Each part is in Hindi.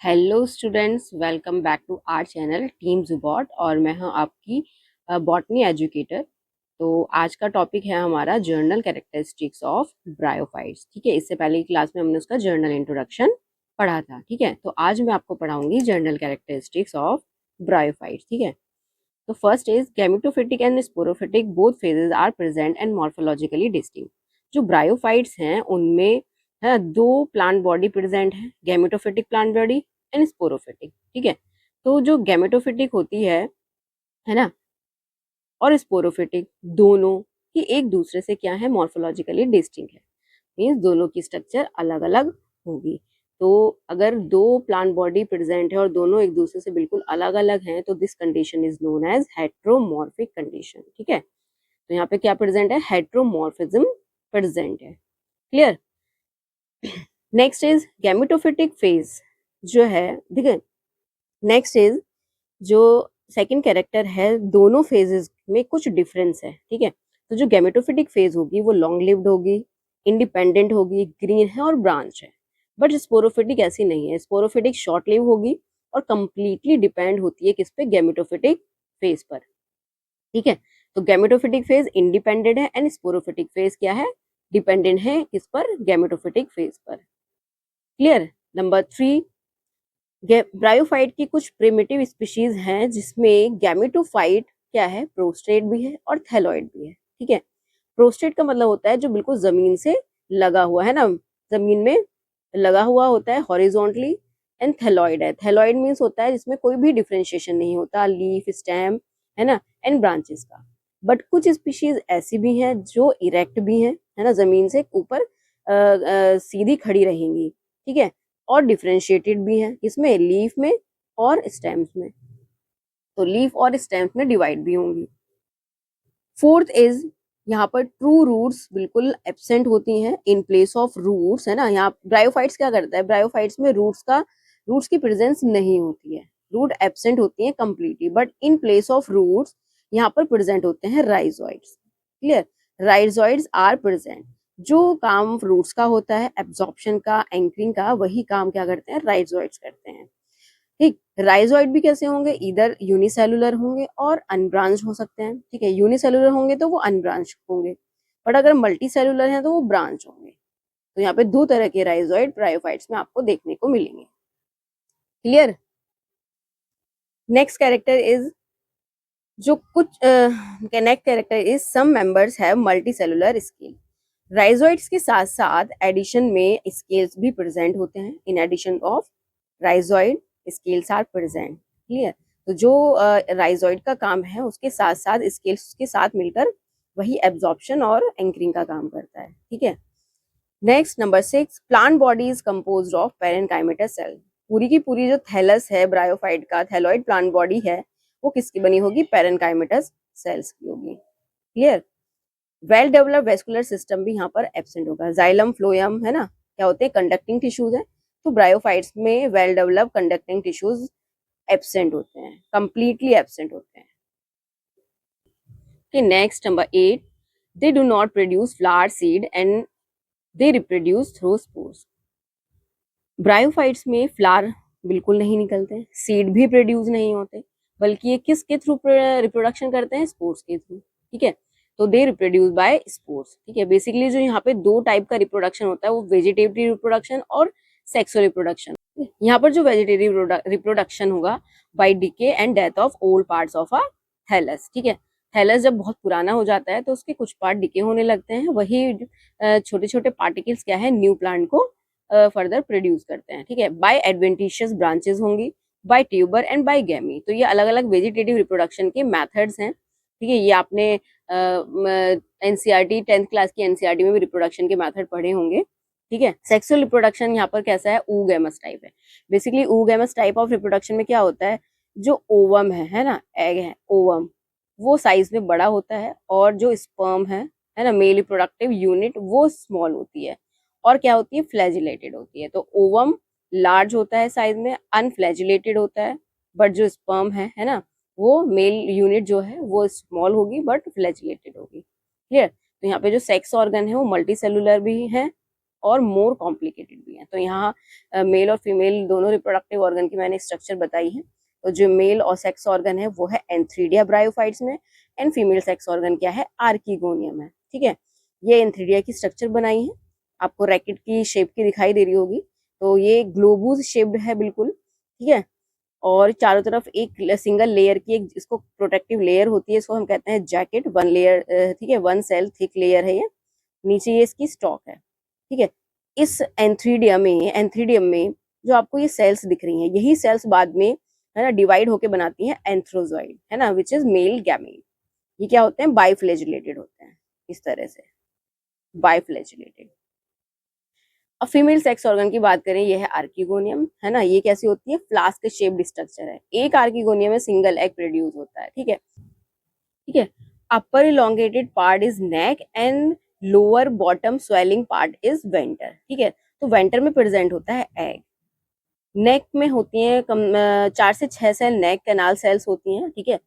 Hello students, welcome back to our channel team जुबॉट और मैं हूं आपकी बॉटनी एजुकेटर। तो आज का टॉपिक है हमारा जर्नल कैरेक्टरिस्टिक्स ऑफ ब्रायोफाइट्स। ठीक है, इससे पहले की क्लास में हमने उसका जर्नल इंट्रोडक्शन पढ़ा था। ठीक है, तो आज मैं आपको पढ़ाऊंगी जर्नल कैरेक्टरिस्टिक्स ऑफ ब्रायोफाइट्स। ठीक है, तो first is gametophytic and sporophytic both phases are present and morphologically distinct. जो ब्रायोफाइट्स हैं उनमें है दो प्लांट बॉडी प्रेजेंट है, gametophytic plant body and sporophytic. ठीक है, तो जो गैमेटोफिटिक होती है ना, और स्पोरोफिटिक दोनों ही एक दूसरे से क्या है, मॉर्फोलॉजिकली डिस्टिंक्ट है। मीन्स दोनों की स्ट्रक्चर अलग अलग होगी। तो अगर दो प्लांट बॉडी प्रेजेंट है और दोनों एक दूसरे से बिल्कुल अलग अलग हैं तो this condition is known as heteromorphic condition. ठीक है, तो यहाँ पे क्या प्रेजेंट है, हेट्रोमॉर्फिज्म प्रेजेंट है। Clear. Next is gametophytic phase जो है, ठीक है। नेक्स्ट इज जो सेकंड कैरेक्टर है, दोनों फेजेस में कुछ डिफरेंस है। ठीक है, तो जो गैमेटोफिटिक फेज होगी वो लॉन्ग लिव्ड होगी, इंडिपेंडेंट होगी, ग्रीन है और ब्रांच है। बट स्पोरोफिटिक ऐसी नहीं है, स्पोरोफिटिक शॉर्ट लिव होगी और कंप्लीटली डिपेंड होती है किस पे, गैमेटोफिटिक फेज पर। ठीक है, तो गैमेटोफिटिक फेज इंडिपेंडेंट है एंड स्पोरोफिटिक फेज क्या है, डिपेंडेंट है किस पर, गैमेटोफिटिक फेज पर। क्लियर। नंबर 3, ब्रायोफाइट की कुछ प्रिमिटिव स्पीशीज हैं जिसमें गैमेटोफाइट क्या है, प्रोस्टेट भी है और थैलॉइड भी है। ठीक है, प्रोस्टेट का मतलब होता है जो बिल्कुल जमीन से लगा हुआ है ना, जमीन में लगा हुआ होता है हॉरिजॉन्टली। एंड थैलॉइड है, थैलॉइड मीन्स होता है जिसमें कोई भी डिफरेंशिएशन नहीं होता, लीफ, स्टेम, है ना, एंड ब्रांचेस का। बट कुछ स्पीशीज ऐसी भी हैं जो इरेक्ट भी हैं, है ना, जमीन से ऊपर सीधी खड़ी रहेंगी। ठीक है, और डिफरेंशिएटेड भी हैं, इसमें लीफ में और स्टेम्स में, तो लीफ और स्टेम्स में डिवाइड भी होंगी। फोर्थ इज, यहाँ पर ट्रू रूट्स बिल्कुल एब्सेंट होती हैं इन प्लेस ऑफ रूट्स, है ना। यहाँ ब्रायोफाइट्स क्या करता है, ब्रायोफाइट्स में रूट्स की प्रेजेंस नहीं होती है, रूट एब्सेंट होती है completely. But in place of roots यहाँ पर प्रेजेंट होते हैं rhizoids. Clear, rhizoids are present. जो काम रूट्स का होता है, एब्जॉर्प्शन का, एंकरिंग का, वही काम क्या करते हैं, राइजोइड्स करते हैं। ठीक, राइजोइड भी कैसे होंगे, इधर यूनिसेलुलर होंगे और अनब्रांच हो सकते हैं। ठीक है, यूनिसेलुलर होंगे तो वो अनब्रांच होंगे, बट अगर मल्टी सेलुलर है तो वो ब्रांच होंगे। तो यहाँ पे दो तरह के राइजोइड ब्रायोफाइट्स में आपको देखने को मिलेंगे। क्लियर। नेक्स्ट कैरेक्टर इज, जो कुछ next character is some members have multicellular scale. Rhizoids के साथ साथ एडिशन में स्केल्स भी प्रेजेंट होते हैं। In addition of rhizoid scales are present. Clear, तो जो राइजोइड का काम है उसके साथ साथ स्केल्स के साथ मिलकर वही एब्जॉर्प्शन और एंकरिंग का काम करता है। ठीक है। Next number 6, plant body is composed of parenchymatous cell. पूरी की पूरी जो थैलस है ब्रायोफाइट का, थैलॉइड प्लांट बॉडी है, वो किसकी बनी होगी, पैरेनकाइमेटस सेल्स की होगी। Clear. Well developed vascular system भी यहाँ पर एब्सेंट होगा। जाइलम, फ्लोएम, है ना, क्या होते हैं, कंडक्टिंग टिश्यूज है। तो ब्रायोफाइट्स में well developed conducting tissues absent होते हैं, कंप्लीटली एब्सेंट होते हैं। Okay, next number 8, they do not produce flower seed and they reproduce through spores. Bryophytes में फ्लावर बिल्कुल नहीं निकलते, सीड भी प्रोड्यूस नहीं होते, बल्कि ये किसके थ्रू रिप्रोडक्शन करते हैं, स्पोर्स के थ्रू। ठीक है, तो दे रिप्रोड्यूस बाय स्पोर्स। ठीक है, बेसिकली जो यहाँ पे दो टाइप का रिप्रोडक्शन होता है वो वेजिटेटिव रिप्रोडक्शन और सेक्सुअल रिप्रोडक्शन। यहाँ पर जो वेजिटेटिव रिप्रोडक्शन होगा by decay and death of old parts of a thallus. ठीक है, थैलस जब बहुत पुराना हो जाता है तो उसके कुछ पार्ट डिके होने लगते हैं, वही छोटे छोटे पार्टिकल्स क्या है, न्यू प्लांट को फर्दर प्रोड्यूस करते हैं। ठीक है, बाय एडवेंटिशियस ब्रांचेस होंगी, बाय ट्यूबर एंड बाय गैमी। तो ये अलग अलग वेजिटेटिव रिप्रोडक्शन के मेथड्स हैं। ठीक है, ये आपने एनसीईआरटी 10th क्लास की एनसीईआरटी में भी रिप्रोडक्शन के मेथड पढ़े होंगे। ठीक है, सेक्सुअल रिप्रोडक्शन यहाँ पर कैसा है, oogamous टाइप है। Basically oogamous type of reproduction में क्या होता है, जो ओवम है ना, एग है, ओवम, वो साइज में बड़ा होता है और जो स्पर्म है ना, मेल रिप्रोडक्टिव यूनिट, वो स्मॉल होती है और क्या होती है, फ्लैजिलेटेड होती है। तो ओवम लार्ज होता है साइज में, अनफ्लैजिलेटेड होता है, बट जो स्पर्म है ना, वो मेल यूनिट जो है वो स्मॉल होगी बट फ्लैजिलेटेड होगी। क्लियर। तो यहाँ पे जो सेक्स ऑर्गन है वो मल्टी सेलुलर भी है और मोर कॉम्प्लिकेटेड भी हैं। तो यहाँ मेल और फीमेल दोनों रिप्रोडक्टिव ऑर्गन की मैंने स्ट्रक्चर बताई है। तो जो मेल और सेक्स ऑर्गन है वो है एंथ्रीडिया ब्रायोफाइट्स में, एंड फीमेल सेक्स ऑर्गन क्या है, आर्किगोनियम है। ठीक है, ये एंथ्रीडिया की स्ट्रक्चर बनाई है, आपको रैकेट की शेप की दिखाई दे रही होगी। तो ये ग्लोबूज शेप्ड है बिल्कुल, ठीक है, और चारों तरफ एक सिंगल लेयर की एक इसको प्रोटेक्टिव लेयर होती है, इसको हम कहते हैं जैकेट, वन लेयर, ठीक है, वन सेल थिक लेयर है ये, नीचे ये इसकी स्टॉक है। ठीक है, इस एंथ्रीडियम में जो आपको ये सेल्स दिख रही हैं, यही सेल्स बाद में है ना डिवाइड होके बनाती हैं एंथ्रोजॉइड, है ना, विच इज मेल गैमेट। ये क्या होते हैं, बाइफ्लैजिलेटेड होते हैं, इस तरह से बाइफ्लैजिलेटेड। अब फीमेल सेक्स ऑर्गन की बात करें, ये है आर्किगोनियम, है ना, ये कैसी होती है, फ्लास्क शेप्ड स्ट्रक्चर है, एक आर्किगोनियम में सिंगल एग प्रोड्यूस होता है। ठीक है, ठीक है, upper elongated part is neck and lower bottom swelling part is venter. ठीक है, तो वेंटर में प्रेजेंट होता है एग, नेक में होती हैं 4 से 6 सेल नेक कैनाल सेल्स होती हैं। ठीक है,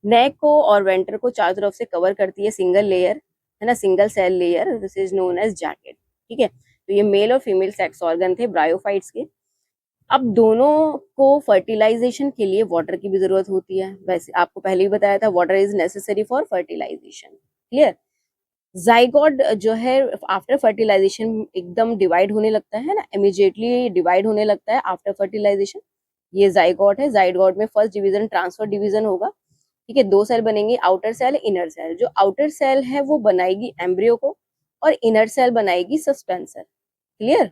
नेक को और वेंटर को चारों तरफ से कवर करती है सिंगल लेयर, है ना, single cell layer, this is known as jacket. ठीक है, तो ये मेल और फीमेल सेक्स ऑर्गन थे ब्रायोफाइट्स के। अब दोनों को फर्टिलाइजेशन के लिए वाटर की भी जरूरत होती है, वैसे आपको पहले भी बताया था water is necessary for fertilisation. Clear, zygote जो है आफ्टर फर्टिलाइजेशन एकदम डिवाइड होने लगता है ना, इमीडिएटली डिवाइड होने लगता है आफ्टर फर्टिलाइजेशन, ये जाइगोट है। जाइगोट में फर्स्ट डिवीजन ट्रांसफर डिवीजन होगा। ठीक है, दो सेल बनेंगे, आउटर सेल, इनर सेल। जो आउटर सेल है वो बनाएगी एम्ब्रियो को, और इनर सेल बनाएगी सस्पेंसर। क्लियर,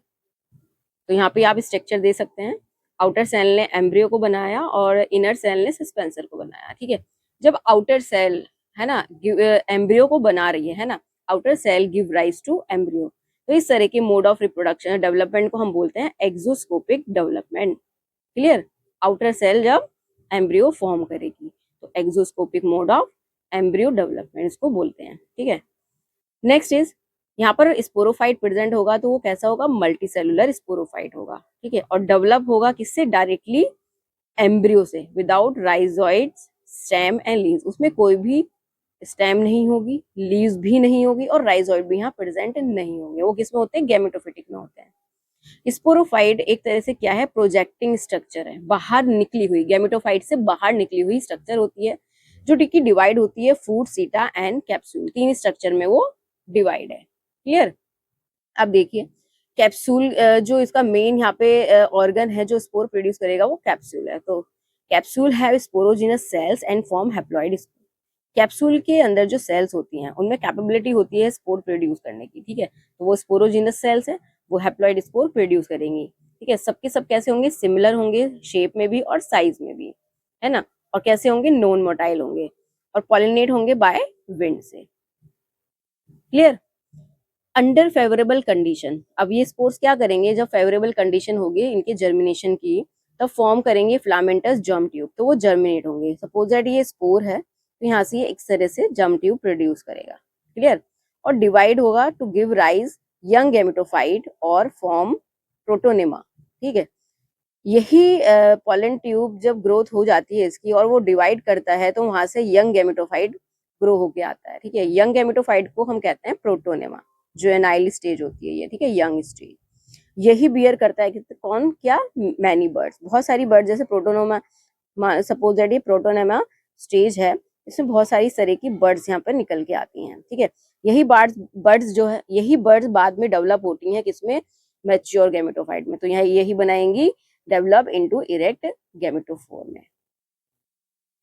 तो यहाँ पे आप स्ट्रक्चर दे सकते हैं, आउटर सेल ने एम्ब्रियो को बनाया और इनर सेल ने सस्पेंसर को बनाया। ठीक है, जब आउटर सेल है ना एम्ब्रियो को बना रही है ना, outer cell give rise to embryo, तो इस तरह के मोड ऑफ रिप्रोडक्शन डेवलपमेंट को हम बोलते हैं एक्सोस्कोपिक डेवलपमेंट। क्लियर, आउटर सेल जब एम्ब्रियो फॉर्म करेगी तो एक्सोस्कोपिक मोड ऑफ एम्ब्रियो डेवलपमेंट इसको बोलते हैं। ठीक है, नेक्स्ट इज यहाँ पर स्पोरोफाइट प्रेजेंट होगा, तो वो कैसा होगा, मल्टी सेलुलर स्पोरोफाइट होगा। ठीक है, और डेवलप होगा किससे, डायरेक्टली एम्ब्रियो से, without rhizoids, stem and leaves. उसमें कोई भी स्टेम नहीं होगी, लीव्स भी नहीं होगी, और राइजोइड भी यहाँ प्रेजेंट नहीं होंगे। वो किसमें होते हैं, गैमेटोफिटिक में होते हैं। स्पोरोफाइट एक तरह से क्या है, प्रोजेक्टिंग स्ट्रक्चर है, बाहर निकली हुई, गैमेटोफाइट से बाहर निकली हुई स्ट्रक्चर होती है, जो टिकी डिवाइड होती है फूड, सीटा एंड कैप्सूल, तीन स्ट्रक्चर में वो डिवाइड है। क्लियर, अब देखिए कैप्सूल जो इसका मेन यहाँ पे ऑर्गन है जो स्पोर प्रोड्यूस करेगा वो कैप्सूल है। तो capsule have sporogenous sales and form haploid spore. Capsule के अंदर जो सेल्स होती हैं उनमें कैपेबिलिटी होती है स्पोर प्रोड्यूस करने की। ठीक है, तो वो स्पोरोजिनस सेल्स है, वो हैप्लॉइड स्पोर प्रोड्यूस करेंगी। ठीक है, सबके सब कैसे होंगे, सिमिलर होंगे शेप में भी और साइज में भी, है ना, और कैसे होंगे, नॉन मोटाइल होंगे, और पॉलिनेट होंगे बाय विंड से। क्लियर, अंडर फेवरेबल कंडीशन, अब ये स्पोर्स क्या करेंगे, जब फेवरेबल कंडीशन होगी इनके जर्मिनेशन की, तब फॉर्म करेंगे फिलामेंटस जर्म ट्यूब, तो वो जर्मिनेट होंगे। सपोज दैट ये स्पोर है, तो यहाँ से ये एक तरह से जर्म ट्यूब प्रोड्यूस करेगा। क्लियर, और डिवाइड होगा to give rise young gametophyte और फॉर्म प्रोटोनेमा। ठीक है, यही पॉलन ट्यूब जब ग्रोथ हो जाती है इसकी और वो डिवाइड करता है, तो वहां से यंग गैमेटोफाइट ग्रो होके आता है। ठीक है, यंग गैमेटोफाइट को हम कहते हैं प्रोटोनेमा, जो एनाइल स्टेज होती है ये। ठीक है, यंग स्टेज यही बियर करता है कि कौन, क्या, मैनी बर्ड्स, बहुत सारी बर्ड, जैसे प्रोटोनोमा, सपोज दैट ये प्रोटोनेमा स्टेज है, इसमें बहुत सारी तरह की बर्ड्स यहाँ पर निकल के आती हैं। ठीक है, यही बर्ड्स जो है, यही बर्ड्स बाद में डेवलप होती हैं किसमें, मैच्योर गैमेटोफाइट में, तो यहाँ यही बनाएंगी डेवलप इनटू इरेक्ट गैमेटोफोर में।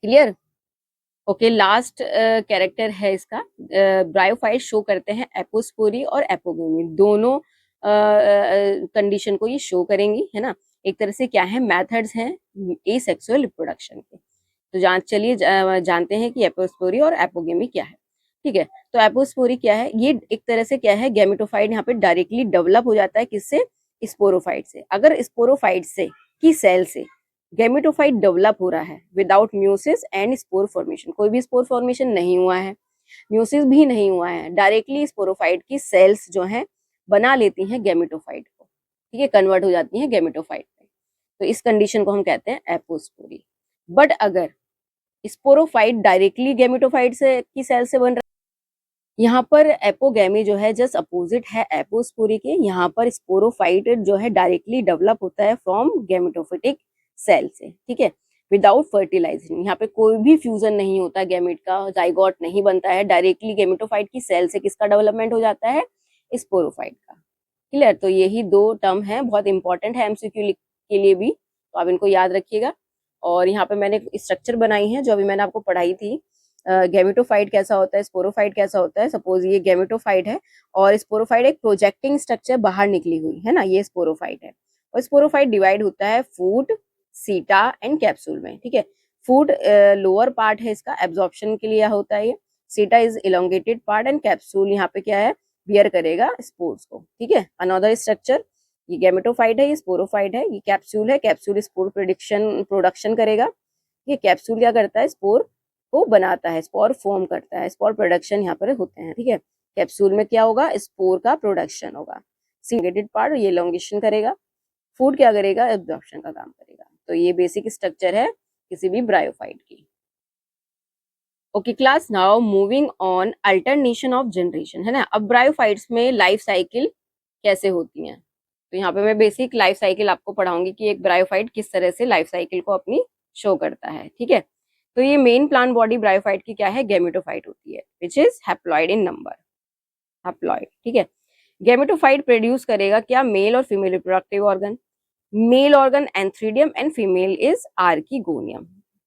क्लियर, ओके, लास्ट कैरेक्टर है इसका, ब्रायोफाइट शो करते हैं एपोस्पोरी और एपोगेमी, दोनों कंडीशन को ये शो करेंगी, है ना। एक तरह से क्या है, मेथड्स हैं एसेक्सुअल रिप्रोडक्शन के। तो चलिए जानते हैं कि एपोस्पोरी और एपोगेमी क्या है। ठीक है, तो एपोस्पोरी क्या है, ये एक तरह से क्या है, गैमेटोफाइट यहाँ पे डायरेक्टली डेवलप हो जाता है किससे, स्पोरोफाइट से। अगर स्पोरोफाइट से की सेल से गैमेटोफाइट डेवलप हो रहा है without meiosis and spore formation, कोई भी स्पोर फॉर्मेशन नहीं हुआ है, म्यूसिस भी नहीं हुआ है, डायरेक्टली स्पोरोफाइट की सेल्स जो है बना लेती हैं गैमेटोफाइट को। ठीक है, कन्वर्ट हो जाती हैं गैमेटोफाइट में, तो इस कंडीशन को हम कहते हैं एपोस्पोरी। बट अगर स्पोरोफाइट डायरेक्टली गैमेटोफाइट से की सेल से बन रहा यहाँ पर एपोगैमी जो है जस्ट अपोजिट है एपोस्पोरी के। यहाँ पर स्पोरोफाइट जो है डायरेक्टली डेवलप होता है फ्रॉम गैमेटोफिटिक सेल से, ठीक है, विदाउट फर्टिलाइजिंग। यहाँ पे कोई भी फ्यूजन नहीं होता गैमेट का, जाइगोट नहीं बनता है, डायरेक्टली गैमेटोफाइट की सेल से किसका डेवलपमेंट हो जाता है, स्पोरोफाइट का। क्लियर? तो यही दो टर्म है, बहुत इंपॉर्टेंट है एमसीक्यू के लिए भी, तो आप इनको याद रखिएगा। और यहाँ पे मैंने स्ट्रक्चर बनाई है जो अभी मैंने आपको पढ़ाई थी। गैमेटोफाइट कैसा होता है, स्पोरोफाइट कैसा होता है। सपोज ये गैमेटोफाइट है और स्पोरोफाइट एक प्रोजेक्टिंग स्ट्रक्चर बाहर निकली हुई है ना, ये स्पोरोफाइट है। और स्पोरोफाइट डिवाइड होता है फूड, सीटा एंड कैप्सूल में, ठीक है। फूड लोअर पार्ट है इसका, एब्जॉर्प्शन के लिए होता है ये। सीटा is elongated part and capsule यहाँ पे क्या है, बियर करेगा स्पोर्स को, ठीक है। अनदर स्ट्रक्चर, ये गैमेटोफाइट है, ये स्पोरोफाइट है, ये कैप्सूल है, कैप्सूल स्पोर प्रोडक्शन करेगा। ये कैप्सूल क्या करता है, स्पोर को बनाता है, स्पोर फॉर्म करता है, स्पोर प्रोडक्शन यहाँ पर होते हैं, ठीक है। कैप्सूल में क्या होगा, स्पोर का प्रोडक्शन होगा। सिंगेटेड पार्ट ये एलोंगेशन करेगा, फूड क्या करेगा, एब्जॉर्प्शन का काम करेगा। तो ये बेसिक स्ट्रक्चर है किसी भी ब्रायोफाइट की। Okay class, now moving on alternation of generation, है ना। अब ब्रायोफाइट्स में लाइफ साइकिल कैसे होती है, तो यहाँ पे मैं बेसिक लाइफ साइकिल आपको पढ़ाऊंगी कि एक ब्रायोफाइट किस तरह से लाइफ साइकिल को अपनी शो करता है, ठीक है। तो ये मेन प्लांट बॉडी ब्रायोफाइट की क्या है, गैमेटोफाइट होती है, which is haploid in number, haploid, ठीक है। गैमेटोफाइट प्रोड्यूस करेगा क्या, मेल और female reproductive organ. Male organ antheridium and female is archegonium,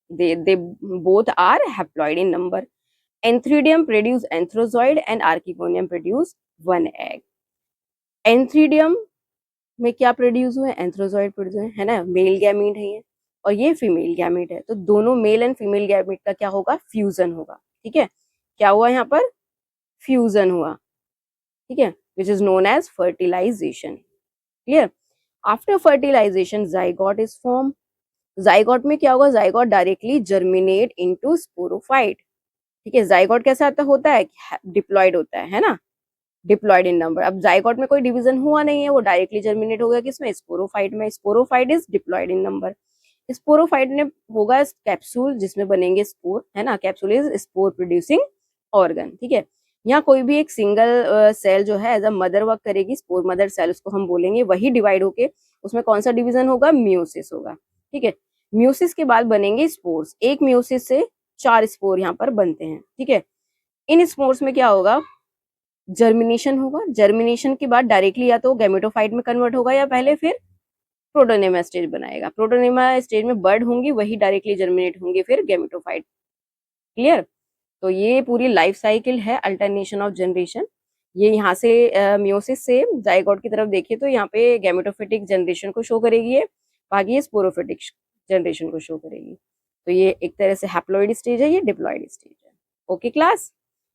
they both are haploid in number. Antheridium produce anthrozoid and archegonium produce one egg. Antheridium में क्या प्रोड्यूस हुए, एंथ्रोजॉइड प्रोड्यूस हुए, है ना, मेल गैमीट है ये, और ये फीमेल गैमीट है। तो दोनों मेल एंड फीमेल गैमीट का क्या होगा, फ्यूजन होगा, ठीक है। क्या हुआ यहाँ पर, फ्यूजन हुआ, ठीक है, which is known as fertilisation. Clear? After fertilisation zygote is form. Zygote में क्या होगा, zygote directly germinate into sporophyte, ठीक है। जाइगोट कैसा होता है, डिप्लॉयड होता है ना, डिप्लॉयड इन नंबर। अब जाइगोट में कोई डिवीजन हुआ नहीं है, वो डायरेक्टली जर्मिनेट हो गया किसमें, स्पोरोफाइट में। Sporophyte is diploid in number. Sporophyte ने होगा कैप्सूल जिसमें बनेंगे स्पोर, है ना, capsule is spore producing organ, ठीक है। यहाँ कोई भी एक सिंगल सेल जो है एज अ मदर वर्क करेगी, स्पोर मदर सेल उसको हम बोलेंगे, वही डिवाइड होके उसमें कौन सा डिवीजन होगा, म्यूसिस होगा, ठीक है। म्यूसिस के बाद बनेंगे स्पोर्स, एक म्यूसिस से 4 स्पोर यहाँ पर बनते हैं, ठीक है। इन स्पोर्स में क्या होगा, जर्मिनेशन होगा। जर्मिनेशन के बाद डायरेक्टली या तो गैमेटोफाइट में कन्वर्ट होगा या पहले फिर प्रोटोनेमा स्टेज बनाएगा। प्रोटोनेमा स्टेज में बर्ड होंगी, वही डायरेक्टली जर्मिनेट होंगे फिर गैमेटोफाइट। क्लियर? तो ये पूरी लाइफ साइकिल है अल्टरनेशन ऑफ जनरेशन। ये यहाँ से मियोसिस से जाइगोट की तरफ देखिए तो यहाँ पे गैमेटोफिटिक जनरेशन को शो करेगी है, बाकी ये स्पोरोफिटिक जनरेशन को शो करेगी। तो ये एक तरह से हैप्लॉइड स्टेज है, ये डिप्लॉइड स्टेज है। ओके क्लास,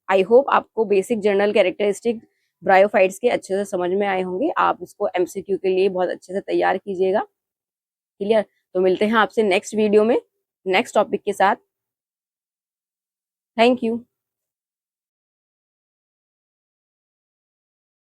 आई होप आपको बेसिक जनरल कैरेक्टरिस्टिक ब्रायोफाइट्स के अच्छे से समझ में आए होंगे। आप इसको एमसीक्यू के लिए बहुत अच्छे से तैयार कीजिएगा। क्लियर? तो मिलते हैं आपसे नेक्स्ट वीडियो में नेक्स्ट टॉपिक के साथ। Thank you.